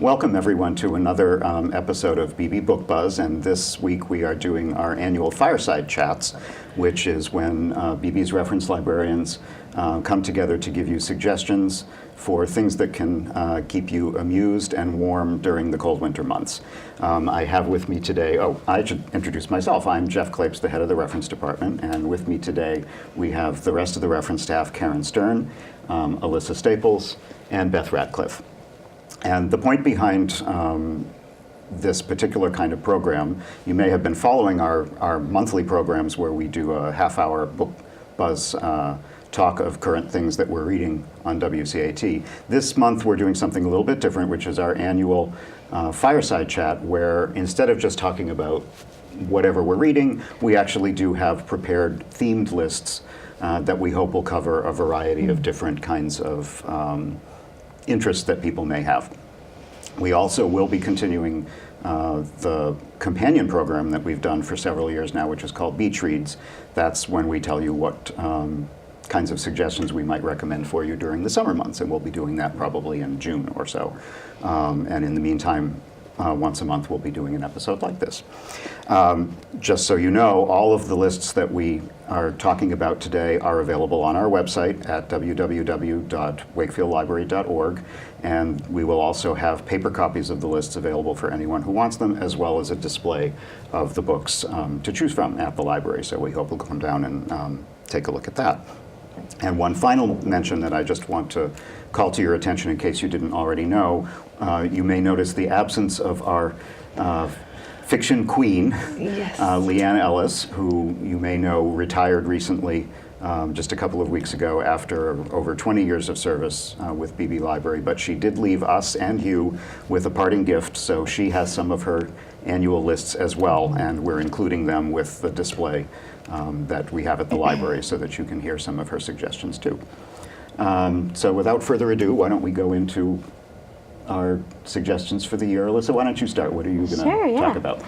Welcome everyone to another episode of Beebe Book Buzz, and this week we are doing our annual Fireside Chats, which is when Beebe's reference librarians come together to give you suggestions for things that can keep you amused and warm during the cold winter months. I have with me today, I should introduce myself. I'm Jeff Clapes, the head of the reference department, and with me today we have the rest of the reference staff, Karen Stern, Alyssa Staples, and Beth Ratcliffe. And the point behind this particular kind of program, you may have been following our monthly programs where we do a half-hour book buzz talk of current things that we're reading on WCAT. This month we're doing something a little bit different, which is our annual Fireside Chat, where instead of just talking about whatever we're reading, we actually do have prepared themed lists that we hope will cover a variety of different kinds of interests that people may have. We also will be continuing the companion program that we've done for several years now, which is called Beach Reads. That's when we tell you what kinds of suggestions we might recommend for you during the summer months, and we'll be doing that probably in June or so. And in the meantime, once a month we'll be doing an episode like this. Just so you know, all of the lists that we are talking about today are available on our website at www.wakefieldlibrary.org, and we will also have paper copies of the lists available for anyone who wants them, as well as a display of the books to choose from at the library. So we hope you'll come down and take a look at that. And one final mention that I just want to call to your attention in case you didn't already know, you may notice the absence of our fiction queen, yes. Leanne Ellis, who you may know retired recently just a couple of weeks ago after over 20 years of service with Beebe Library, but she did leave us and you with a parting gift, so she has some of her annual lists as well, and we're including them with the display that we have at the library so that you can hear some of her suggestions too. So without further ado, why don't we go into our suggestions for the year. Alyssa, why don't you start? What are you going to talk about?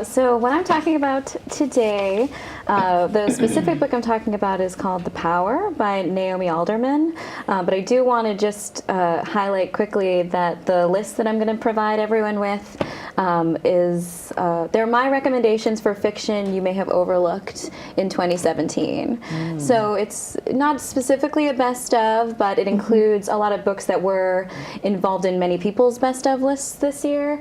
So what I'm talking about today, the specific book I'm talking about is called The Power by Naomi Alderman. But I do want to just highlight quickly that the list that I'm going to provide everyone with they're my recommendations for fiction you may have overlooked in 2017. So it's not specifically a best of, but it includes a lot of books that were involved in many people's best of lists this year,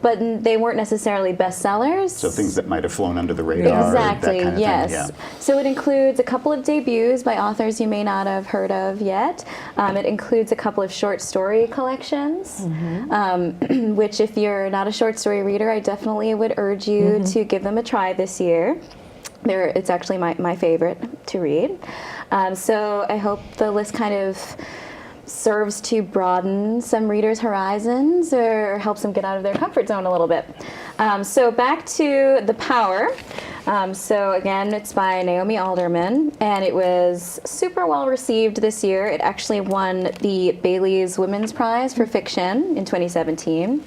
but they weren't necessarily bestsellers. So things that might have flown under the radar. Exactly, that kind of yes. thing, yeah. So it includes a couple of debuts by authors you may not have heard of yet. It includes a couple of short story collections, which if you're not a short story reader, I definitely would urge you to give them a try this year. It's actually my favorite to read. So I hope the list kind of serves to broaden some readers' horizons or helps them get out of their comfort zone a little bit. So back to The Power. So again, it's by Naomi Alderman, and it was super well received this year. It actually won the Bailey's Women's Prize for Fiction in 2017.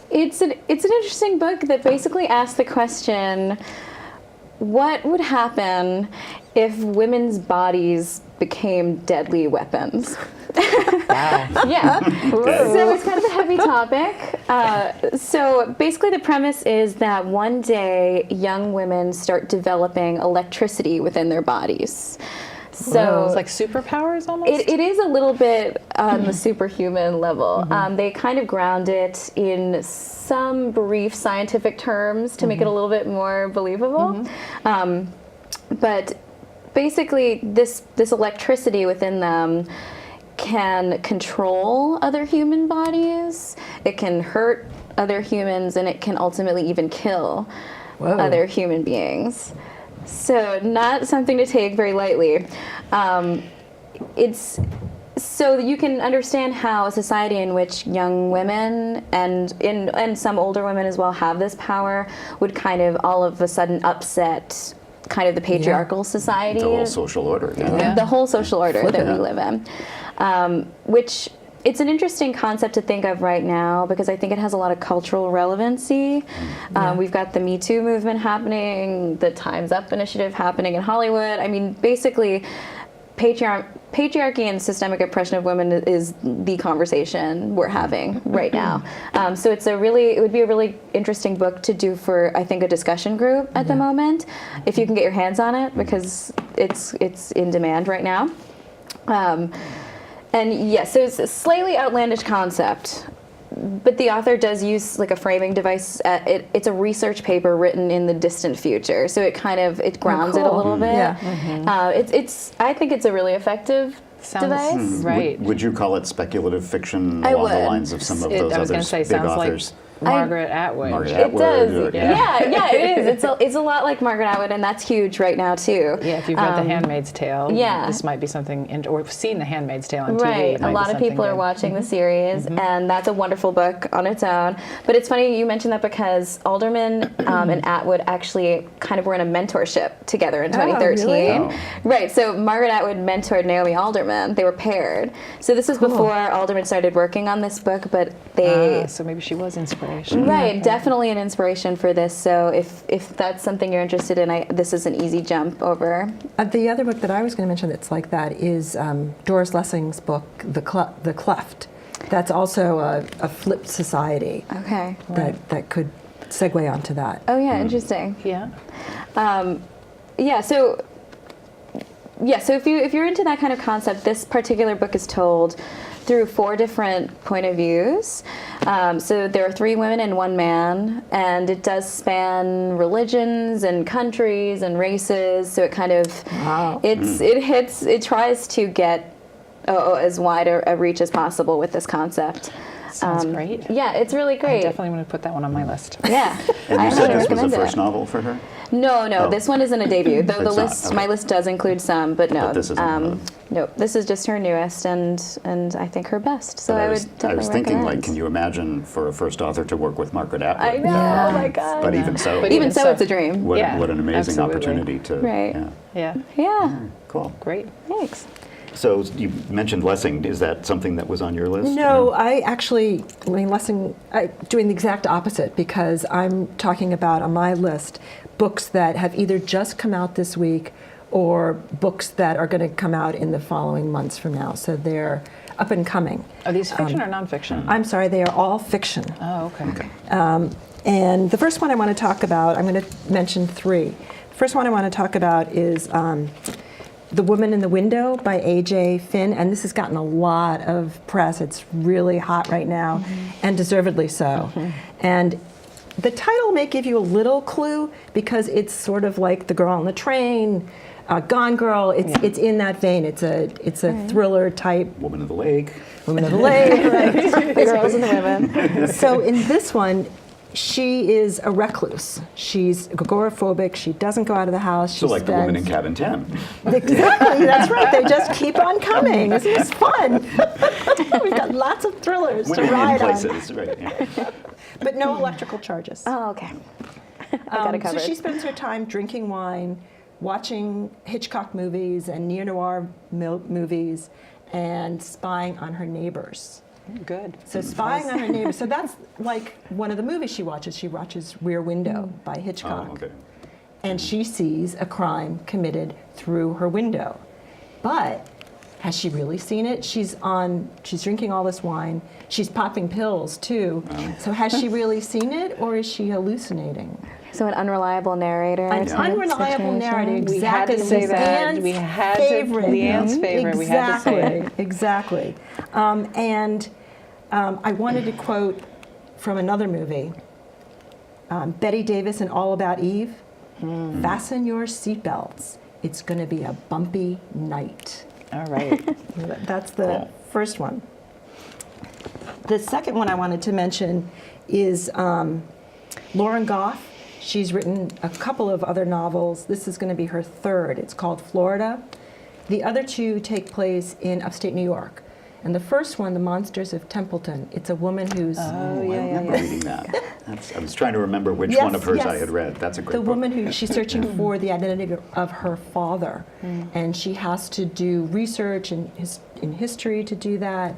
It's an interesting book that basically asks the question, what would happen if women's bodies became deadly weapons? Wow. Yeah. So it's kind of a heavy topic. So basically the premise is that one day young women start developing electricity within their bodies. So it's like superpowers almost? It is a little bit on the superhuman level. They kind of ground it in some brief scientific terms to make it a little bit more believable. But basically this electricity within them can control other human bodies, it can hurt other humans, and it can ultimately even kill other human beings. So not something to take very lightly. It's so you can understand how a society in which young women and some older women as well have this power would kind of all of a sudden upset kind of the patriarchal society. The whole social order. Yeah. The whole social order that we live in. Which it's an interesting concept to think of right now because I think it has a lot of cultural relevancy. We've got the Me Too movement happening, the Time's Up initiative happening in Hollywood. I mean, basically, patriarchy and systemic oppression of women is the conversation we're having right now. So it would be a really interesting book to do for, I think, a discussion group at the moment, if you can get your hands on it, because it's in demand right now. And yes, so it's a slightly outlandish concept, but the author does use like a framing device. It's a research paper written in the distant future, so it grounds it a little bit. Yeah. I think it's a really effective device. Right. Would you call it speculative fiction along the lines of some of those other big authors? Margaret Atwood. It does. Yeah, it is. It's a lot like Margaret Atwood, and that's huge right now too. Yeah, if you've read The Handmaid's Tale, this might be something, or seen The Handmaid's Tale on TV. Right, a lot of people are watching the series, and that's a wonderful book on its own. But it's funny you mentioned that because Alderman and Atwood actually kind of were in a mentorship together in 2013. Really? Oh. Right, so Margaret Atwood mentored Naomi Alderman. They were paired. So this was before Alderman started working on this book, but they... so maybe she was inspiration. Right, definitely an inspiration for this. So if that's something you're interested in, this is an easy jump over. The other book that I was going to mention that's like that is Doris Lessing's book, The Cleft. That's also a flipped society. Okay. That could segue onto that. Oh yeah, interesting. Yeah. So if you're into that kind of concept, this particular book is told through 4 different point of views. So there are 3 women and 1 man, and it does span religions and countries and races. So it kind of it tries to get as wide a reach as possible with this concept. Sounds great. Yeah, it's really great. I definitely want to put that one on my list. Yeah. And you I said highly this was the recommend first it. novel for her? No, this one isn't a debut. Though the It's not, list, okay. my list does include some, but no. But this isn't one of them. No, this is just her newest, and I think her best. So But I would definitely I was thinking, recommend. can you imagine for a first author to work with Margaret Atwood? I know. Oh my God. But even so, But Even so, it's a dream. what Yeah, an amazing absolutely. opportunity to. Right. Yeah. Yeah. Cool. Great. Thanks. So you mentioned Lessing. Is that something that was on your list? No, Lessing, doing the exact opposite, because I'm talking about on my list books that have either just come out this week or books that are going to come out in the following months from now. So they're up and coming. Are these fiction or nonfiction? I'm sorry, they are all fiction. Oh, okay. And the first one I want to talk about, I'm going to mention 3. The first one I want to talk about is The Woman in the Window by A.J. Finn, and this has gotten a lot of press. It's really hot right now, and deservedly so. And the title may give you a little clue because it's sort of like The Girl on the Train, Gone Girl. It's in that vein. It's a thriller type. Woman of the Lake. Woman of the Lake. Right. The girls and the women. So in this one, she is a recluse. She's agoraphobic. She doesn't go out of the house. So like the woman in Cabin 10. Exactly, that's right. They just keep on coming. Isn't this fun? We've got lots of thrillers Women to ride in on. places, right. Yeah. But no electrical charges. Oh, okay. I got it So covered. she spends her time drinking wine, watching Hitchcock movies and neo-noir movies, and spying on her neighbors. Good. So spying on her neighbors. So that's like one of the movies she watches. She watches Rear Window by Hitchcock. Oh, okay. And she sees a crime committed through her window. But has she really seen it? She's drinking all this wine. She's popping pills too. So has she really seen it, or is she hallucinating? So an unreliable narrator. An type unreliable situation. narrator. We had to Exactly. say that. Leanne's We had to- favorite. Leanne's favorite. We had to say it. Exactly. I wanted to quote from another movie, Betty Davis in All About Eve. Fasten your seatbelts. It's going to be a bumpy night. All right. That's the first one. The second one I wanted to mention is Lauren Goff. She's written a couple of other novels. This is going to be her third. It's called Florida. The other 2 take place in upstate New York. And the first one, The Monsters of Templeton, it's a woman who's... I remember reading that. I was trying to remember which Yes, one of hers I yes. had read. That's a great The book. woman who she's searching for the identity of her father, and she has to do research in history to do that,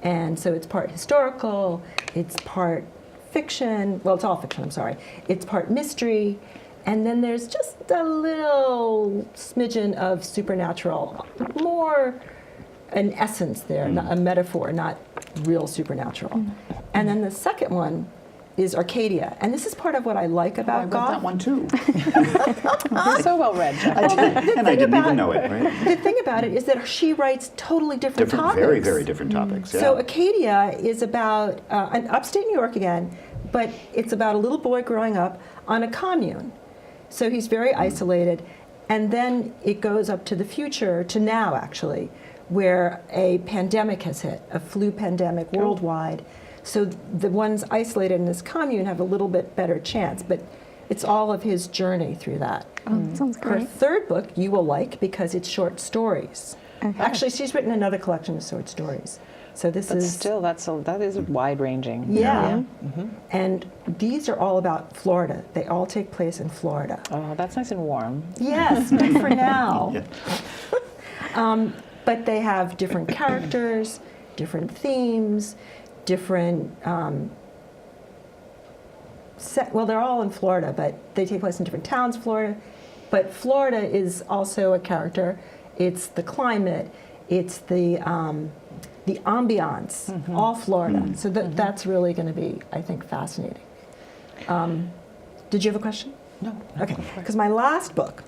and so it's part historical, it's part fiction. Well, it's all fiction. I'm sorry. It's part mystery, and then there's just a little smidgen of supernatural, more an essence there, a metaphor, not real supernatural. And then the second one is Arcadia, and this is part of what I like about I read Goff. that one too. You're so well read, Jeff. And I didn't even know it, right? The thing about it is that she writes totally different topics. Very, very different topics, yeah. So Arcadia is about an upstate New York again, but it's about a little boy growing up on a commune. So he's very isolated, and then it goes up to the future, to now actually, where a pandemic has hit, a flu pandemic worldwide. So the ones isolated in this commune have a little bit better chance, but it's all of his journey through that. Sounds Her great. third book you will like because it's short stories. Okay. Actually, she's written another collection of short stories. So this But is still, that is wide ranging. yeah. And these are all about Florida. They all take place in Florida. Oh, that's nice and warm. Yes, but for now. Yeah. But they have different characters, different themes, different well, they're all in Florida, but they take place in different towns, Florida. But Florida is also a character. It's the climate. It's the ambiance, all Florida. So that's really going to be, I think, fascinating. Did you have a question? No. Okay, because my last book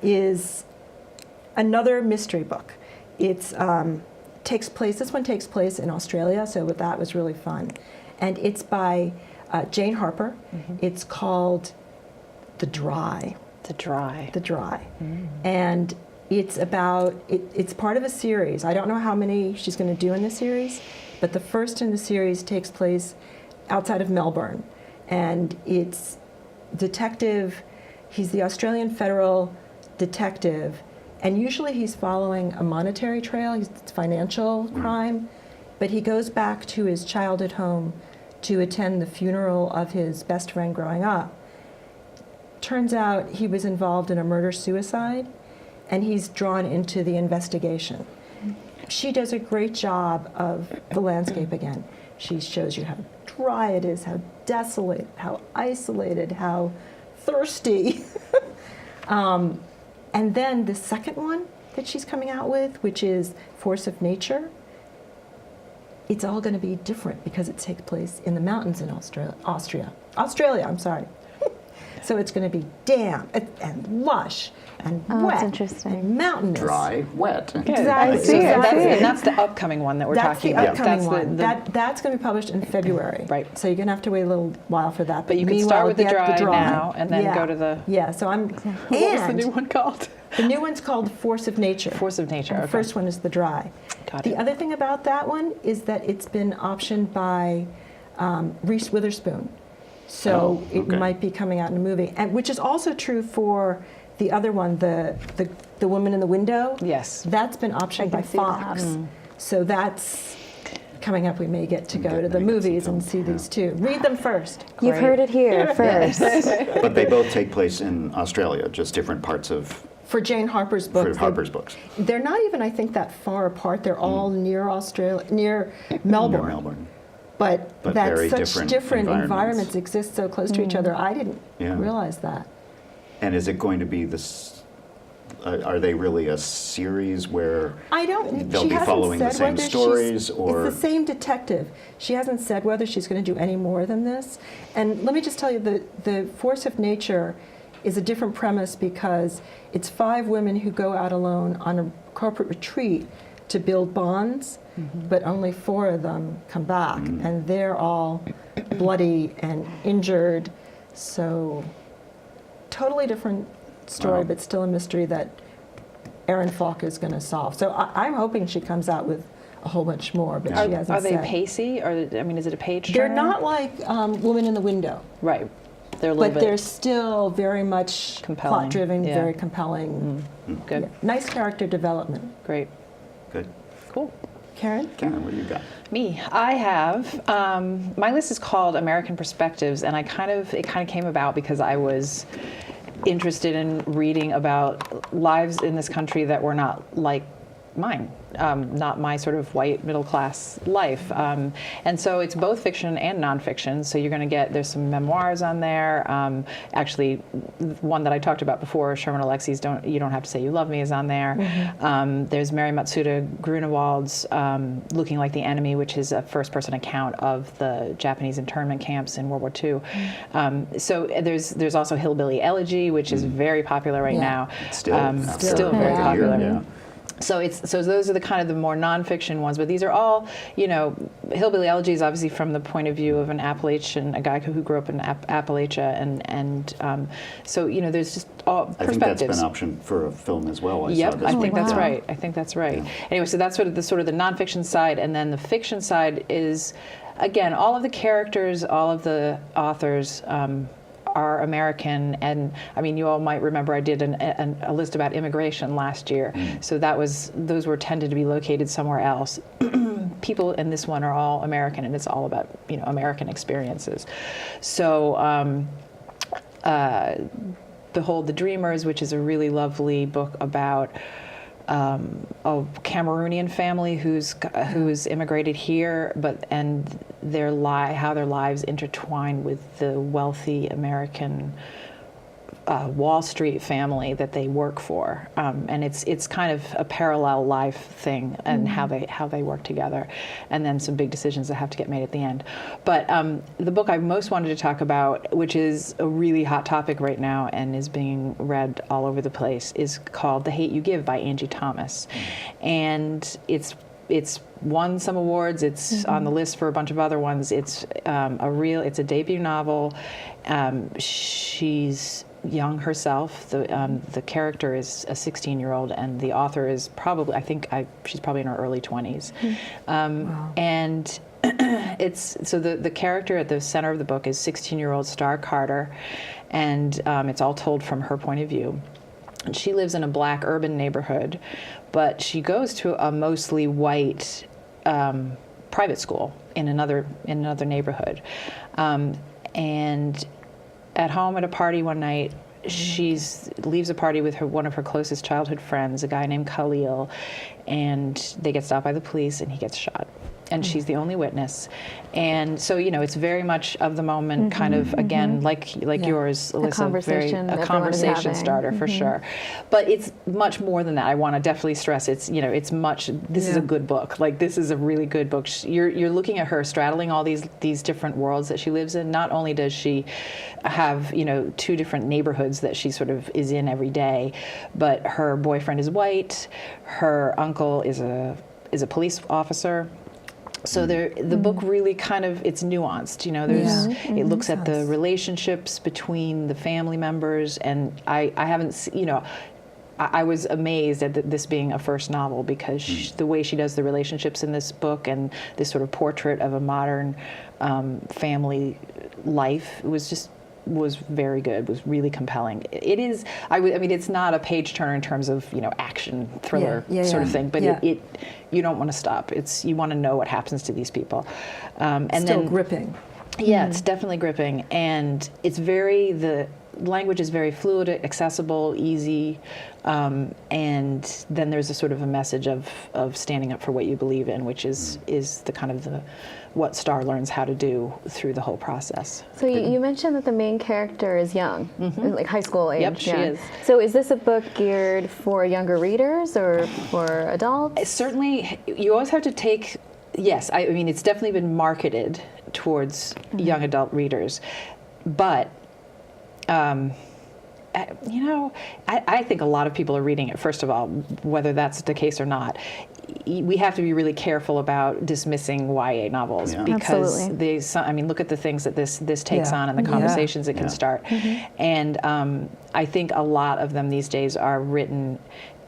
is another mystery book. It's this one takes place in Australia, so that was really fun. And it's by Jane Harper. It's called The Dry. The Dry. The Dry. And it's about, it's part of a series. I don't know how many she's going to do in the series, but the first in the series takes place outside of Melbourne. And it's detective, he's the Australian federal detective, and usually he's following a monetary trail, it's financial crime, but he goes back to his childhood home to attend the funeral of his best friend growing up. Turns out he was involved in a murder-suicide, and he's drawn into the investigation. She does a great job of the landscape again. She shows you how dry it is, how desolate, how isolated, how thirsty. And then the second one that she's coming out with, which is Force of Nature, it's all going to be different because it takes place in the mountains in Australia, I'm sorry. So it's going to be damp and lush and wet that's interesting. and mountainous. Dry, wet. Exactly. I see it. And that's the upcoming one that we're That's talking the about. upcoming That's one. That's going to be published in February. Right. So you're going to have to wait a little while for that. But you can meanwhile, start with the get dry now and then go to the... Yeah, so I'm... What was the new one called? The new one's called Force of Nature. Force of Nature, And okay. the first one is The Dry. Got The it. other thing about that one is that it's been optioned by Reese Witherspoon. So it okay. might be coming out in a movie, and which is also true for the other one, the Woman in the Window. Yes. That's been optioned by see that. Fox. So that's coming up. We may get to go to the May get some movies and film, see yeah. these two. Read them first. You've Great. heard it here first. But they both take place in Australia, just different parts of For Jane Harper's book. Harper's books. They're not even, I think, that far apart. They're all near Australia, near Melbourne. Near Melbourne. But But that very such different environments. environments exist so close to each other. I didn't Yeah. realize that. And is it going to be this? Are they really a series where I don't. they'll she be hasn't following the said same whether stories, or it's the same detective. She hasn't said whether she's going to do any more than this. And let me just tell you, the Force of Nature is a different premise because it's 5 women who go out alone on a corporate retreat to build bonds, but only 4 of them come back, and they're all bloody and injured. So totally different story, Wow. but still a mystery that Erin Falk is going to solve. So I'm hoping she comes out with a whole bunch more, but she hasn't Are they said. pacey? Or I mean, is it a page They're turner? not like Woman in the Window, Right. They're a little but bit they're still very much Compelling, plot-driven, yeah. very compelling. good. Yeah. Nice character development. Great. good. Cool. Karen? Karen, what do you got? Me, I have. My list is called American Perspectives, and it kind of came about because I was interested in reading about lives in this country that were not like mine, not my sort of white middle class life. And so it's both fiction and nonfiction. So you're going to get, there's some memoirs on there. Actually, one that I talked about before, Sherman Alexi's You Don't Have to Say You Love Me is on there. There's Mary Matsuda Grunewald's Looking Like the Enemy, which is a first-person account of the Japanese internment camps in World War II. So there's also Hillbilly Elegy, which is very popular right now. Still very popular. Yeah. So those are the kind of the more nonfiction ones, but these are all, Hillbilly Elegy is obviously from the point of view of an Appalachian, a guy who grew up in Appalachia, and so there's just all perspectives. I think that's been an option for a film as well. I think that's right. I think that's right. Yeah. Anyway, so that's sort of the nonfiction side, and then the fiction side is, again, all of the characters, all of the authors. Are American, and I mean, you all might remember I did a list about immigration last year. So those were tended to be located somewhere else. People in this one are all American, and it's all about American experiences. So Behold the Dreamers, which is a really lovely book about a Cameroonian family who's immigrated here, and how their lives intertwine with the wealthy American Wall Street family that they work for, and it's kind of a parallel life thing, and how they work together, and then some big decisions that have to get made at the end. But the book I most wanted to talk about, which is a really hot topic right now and is being read all over the place, is called The Hate You Give by Angie Thomas, and it's won some awards. It's on the list for a bunch of other ones. It's a debut novel. She's young herself. The character is a 16-year-old, and the author is she's probably in her early 20s. Wow. And the character at the center of the book is 16-year-old Star Carter, and it's all told from her point of view. And she lives in a black urban neighborhood, but she goes to a mostly white private school in another neighborhood. And at home at a party one night, she leaves a party with one of her closest childhood friends, a guy named Khalil, and they get stopped by the police, and he gets shot. And she's the only witness. And so, it's very much of the moment, kind of, again, like yours, Alyssa, a conversation starter for sure. But it's much more than that. I want to definitely stress this is a good book. Like, this is a really good book. You're looking at her straddling all these different worlds that she lives in. Not only does she have, two different neighborhoods that she sort of is in every day, but her boyfriend is white, her uncle is a police officer. So the book really kind of, it's nuanced, it looks at the relationships between the family members, and I haven't, I was amazed at this being a first novel, because the way she does the relationships in this book, and this sort of portrait of a modern family life was very good, was really compelling. It is, it's not a page turner in terms of, action thriller sort of thing, but it you don't want to stop. You want to know what happens to these people. And still gripping. Yeah, it's definitely gripping, and the language is very fluid, accessible, easy, and then there's a sort of a message of standing up for what you believe in, which is the kind of what Star learns how to do through the whole process. So you mentioned that the main character is young, like high school age. Yep, she is. So is this a book geared for younger readers or for adults? Certainly, you always have to take, yes, it's definitely been marketed towards young adult readers, but I think a lot of people are reading it, first of all, whether that's the case or not. We have to be really careful about dismissing YA novels, because look at the things that this takes on and the conversations it can start. And I think a lot of them these days are written,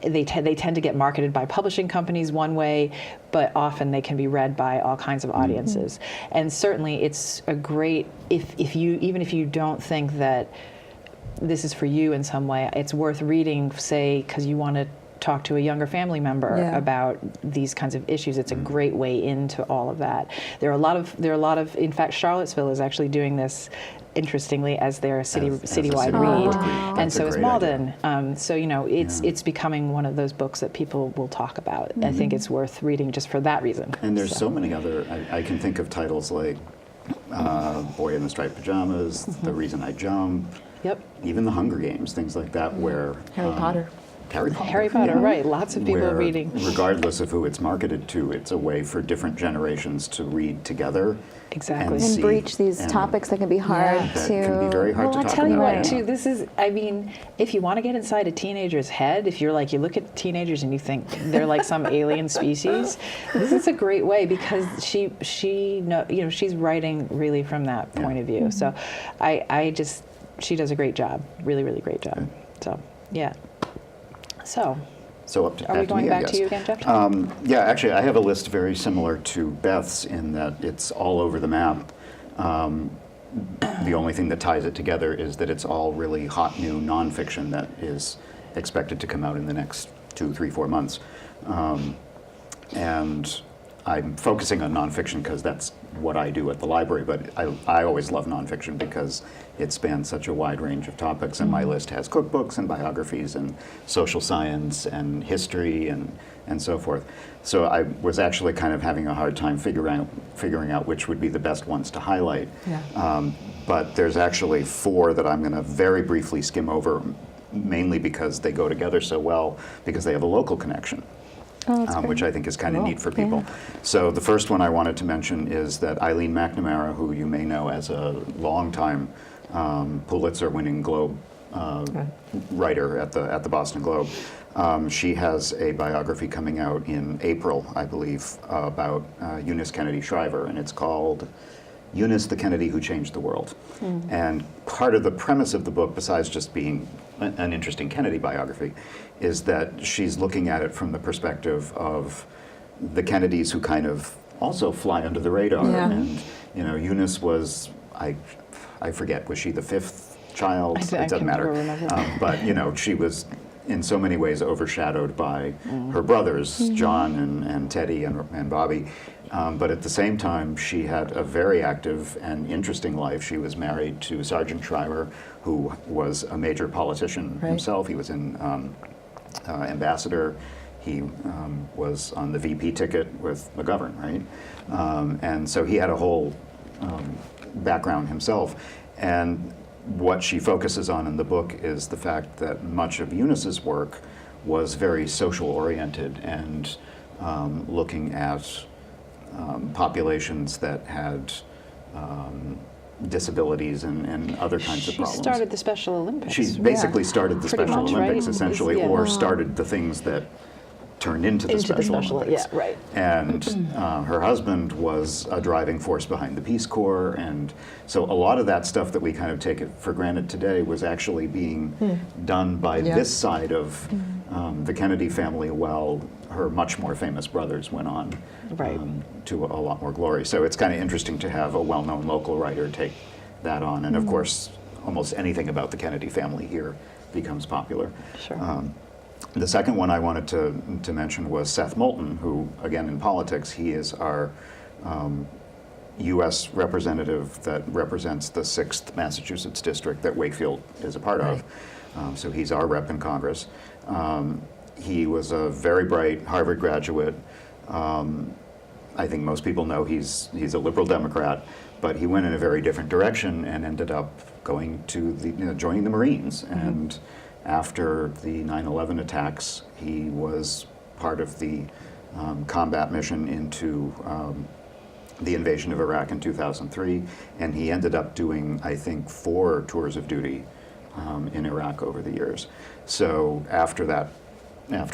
they tend to get marketed by publishing companies one way, but often they can be read by all kinds of audiences. And certainly it's a great, even if you don't think that this is for you in some way, it's worth reading, say, because you want to talk to a younger family member about these kinds of issues. It's a great way into all of that. There are a lot of, in fact, Charlottesville is actually doing this interestingly, as their as a citywide citywide read, book read. and That's a so is great Malden. So Yeah. it's becoming one of those books that people will talk about. I think it's worth reading just for that reason. And there's so many other, I can think of titles like Boy in the Striped Pajamas, The Reason I Jump, Yep. even The Hunger Games, things like that, where Harry Potter. Harry Potter, right? Lots of people where, reading. regardless of who it's marketed to, it's a way for different generations to read together. Exactly. And see- breach these and topics that can be hard that to. can be very hard Well, to I'll talk tell you about. what, Yeah. too. This is, I mean, if you want to get inside a teenager's head, if you're like, you look at teenagers and you think they're like some alien species, this is a great way because she know, you know, she's writing really from that point of view. So, she does a great job, really, really great job. So, yeah. So, So are back we going me, I back to guess. you again, Jeff? Yeah, actually, I have a list very similar to Beth's in that it's all over the map. The only thing that ties it together is that it's all really hot new nonfiction that is expected to come out in the next 2, 3, 4 months. And I'm focusing on nonfiction because that's what I do at the library, but I always love nonfiction because it spans such a wide range of topics, and my list has cookbooks and biographies and social science and history and so forth. So I was actually kind of having a hard time figuring out which would be the best ones to highlight. Yeah. But there's actually 4 that I'm going to very briefly skim over, mainly because they go together so well, because they have a local connection. Which I think is kind of neat for people. So the first one I wanted to mention is that Eileen Mcnamara, who you may know as a longtime Pulitzer-winning Globe writer at the Boston Globe, she has a biography coming out in April, I believe, about Eunice Kennedy Shriver, and it's called Eunice the Kennedy Who Changed the World. And part of the premise of the book, besides just being an interesting Kennedy biography, is that she's looking at it from the perspective of the Kennedys who kind of also fly under the radar. Yeah. And, you know, Eunice was, I forget, was she the 5th child? I It doesn't can matter. remember. But, you know, she was in so many ways overshadowed by her brothers, John and Teddy and Bobby. But at the same time, she had a very active and interesting life. She was married to Sergeant Shriver, who was a major politician himself. He was in ambassador. He was on the VP ticket with McGovern, right? And so he had a whole background himself. And what she focuses on in the book is the fact that much of Eunice's work was very social oriented and looking at populations that had disabilities and other kinds of She problems. started the Special Olympics. She basically started the Pretty Special much, Olympics, right? essentially, Yeah. or started the things that turned into the Special Olympics. Yeah, right. And her husband was a driving force behind the Peace Corps, and so a lot of that stuff that we kind of take it for granted today was actually being done by this side of the Kennedy family, while her much more famous brothers went on to a lot more glory. So it's kind of interesting to have a well-known local writer take that on, and of course, almost anything about the Kennedy family here becomes popular. Sure. The second one I wanted to mention was Seth Moulton, who, again, in politics, he is our U.S. representative that represents the 6th Massachusetts district that Wakefield is a part of. So he's our rep in Congress. He was a very bright Harvard graduate. I think most people know he's a liberal Democrat, but he went in a very different direction and ended up going to joining the Marines. And after the 9/11 attacks, he was part of the combat mission into the invasion of Iraq in 2003, and he ended up doing, I think, 4 tours of duty in Iraq over the years. So after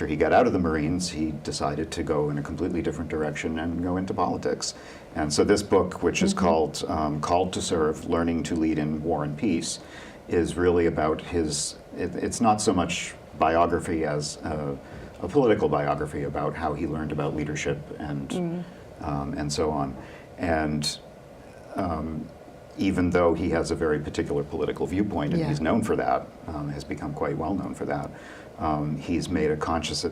he got out of the Marines, he decided to go in a completely different direction and go into politics. And so this book, which is called Called to Serve, Learning to Lead in War and Peace, is really about it's not so much biography as a political biography about how he learned about leadership and so on. And even though he has a very particular political viewpoint, and he's known for that, has become quite well known for that, he's made a conscious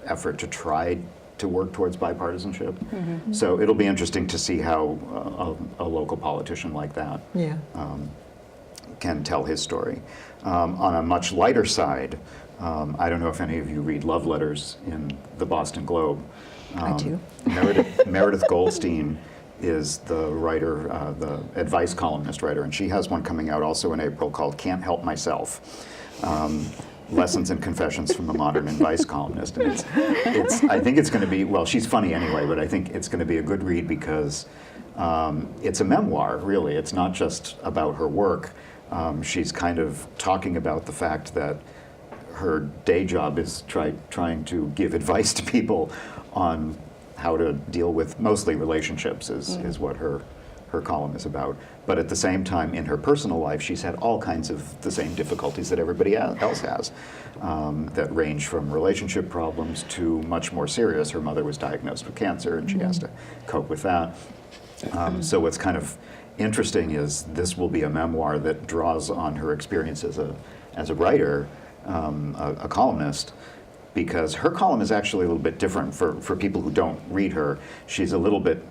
effort to try to work towards bipartisanship. So it'll be interesting to see how a local politician like that can tell his story. On a much lighter side, I don't know if any of you read love letters in the Boston Globe. I do. Meredith Goldstein is the writer, the advice columnist writer, and she has one coming out also in April called Can't Help Myself. Lessons and Confessions from a Modern Advice Columnist. And I think it's going to be, well, she's funny anyway, but I think it's going to be a good read because it's a memoir, really. It's not just about her work. She's kind of talking about the fact that her day job is trying to give advice to people on how to deal with mostly relationships is what her column is about. But at the same time, in her personal life, she's had all kinds of the same difficulties that everybody else has, that range from relationship problems to much more serious. Her mother was diagnosed with cancer, and she has to cope with that. So what's kind of interesting is this will be a memoir that draws on her experience as a writer, a columnist, because her column is actually a little bit different for people who don't read her. She's a little bit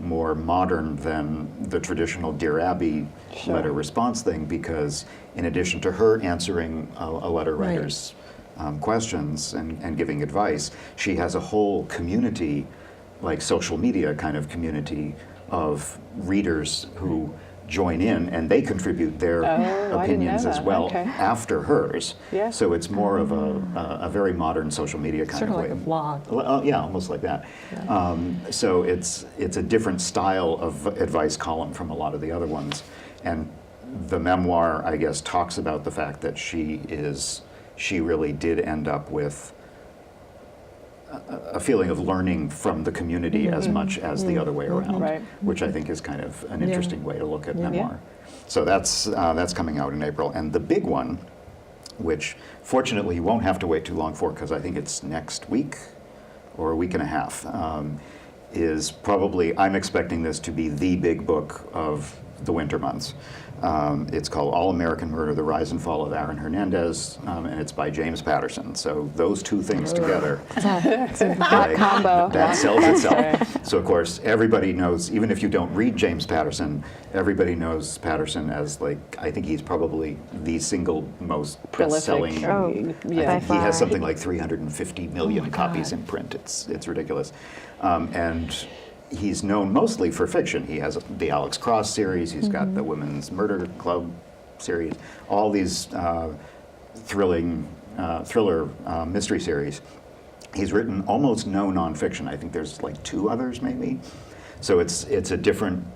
more modern than the traditional Dear Abby letter response thing, because in addition to her answering a letter writer's questions and giving advice, she has a whole community, like social media kind of community of readers who join in, and they contribute their opinions as well after hers. Yeah. So it's more of a very modern social media kind Sort of of way. like a blog. Yeah, almost like that. So it's a different style of advice column from a lot of the other ones. And the memoir, I guess, talks about the fact that she really did end up with a feeling of learning from the community as much as the other way around, Right. which I think is kind of an interesting way to look at memoir. So that's coming out in April. And the big one, which fortunately you won't have to wait too long for, because I think it's next week or a week and a half, is probably, I'm expecting this to be the big book of the winter months. It's called All American Murder, The Rise and Fall of Aaron Hernandez, and it's by James Patterson. So those two things together, It's a hot combo. that sells itself. So of course, everybody knows, even if you don't read James Patterson, everybody knows Patterson as, like, I think he's probably the single most best-selling. Oh, yeah. I think he has something like 350 million copies in print. It's ridiculous. And he's known mostly for fiction. He has the Alex Cross series, he's got the Women's Murder Club series, all these thriller mystery series. He's written almost no nonfiction. I think there's like 2 others maybe. So it's a different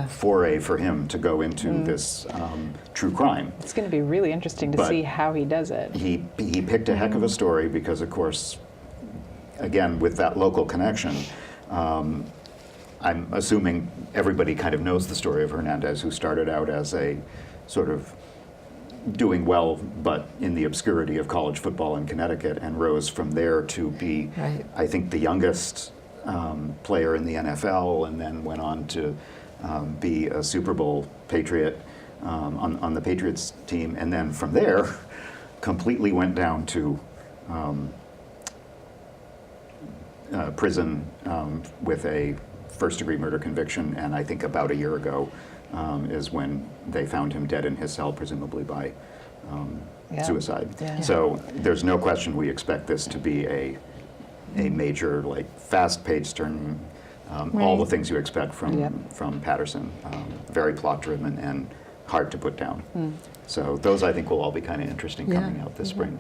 foray for him to go into this true crime. It's going to be really interesting to see how he does it. He picked a heck of a story because, of course, again, with that local connection, I'm assuming everybody kind of knows the story of Hernandez, who started out as a sort of doing well, but in the obscurity of college football in Connecticut, and rose from there to be, I think, the youngest player in the NFL, and then went on to be a Super Bowl Patriot on the Patriots team, and then from there completely went down to prison with a first-degree murder conviction, and I think about a year ago is when they found him dead in his cell, presumably by suicide. Yeah. So there's no question we expect this to be a major, like, fast-paced turn, all the things you expect from Patterson, very plot-driven and hard to put down. So those, I think, will all be kind of interesting coming out this spring.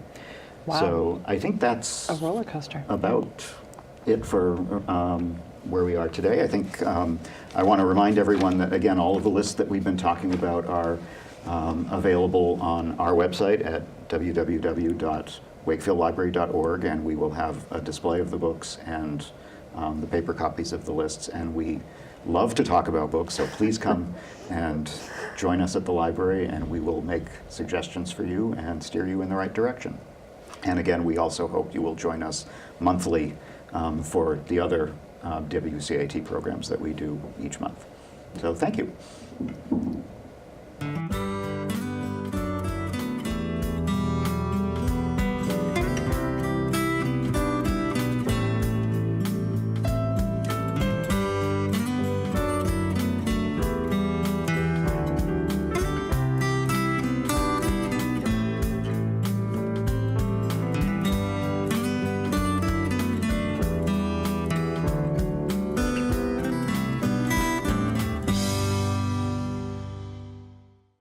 Wow. So I think that's A roller coaster. about it for where we are today. I think I want to remind everyone that, again, all of the lists that we've been talking about are available on our website at www.wakefieldlibrary.org, and we will have a display of the books and the paper copies of the lists. And we love to talk about books, so please come and join us at the library, and we will make suggestions for you and steer you in the right direction. And again, we also hope you will join us monthly for the other WCAT programs that we do each month. So thank you.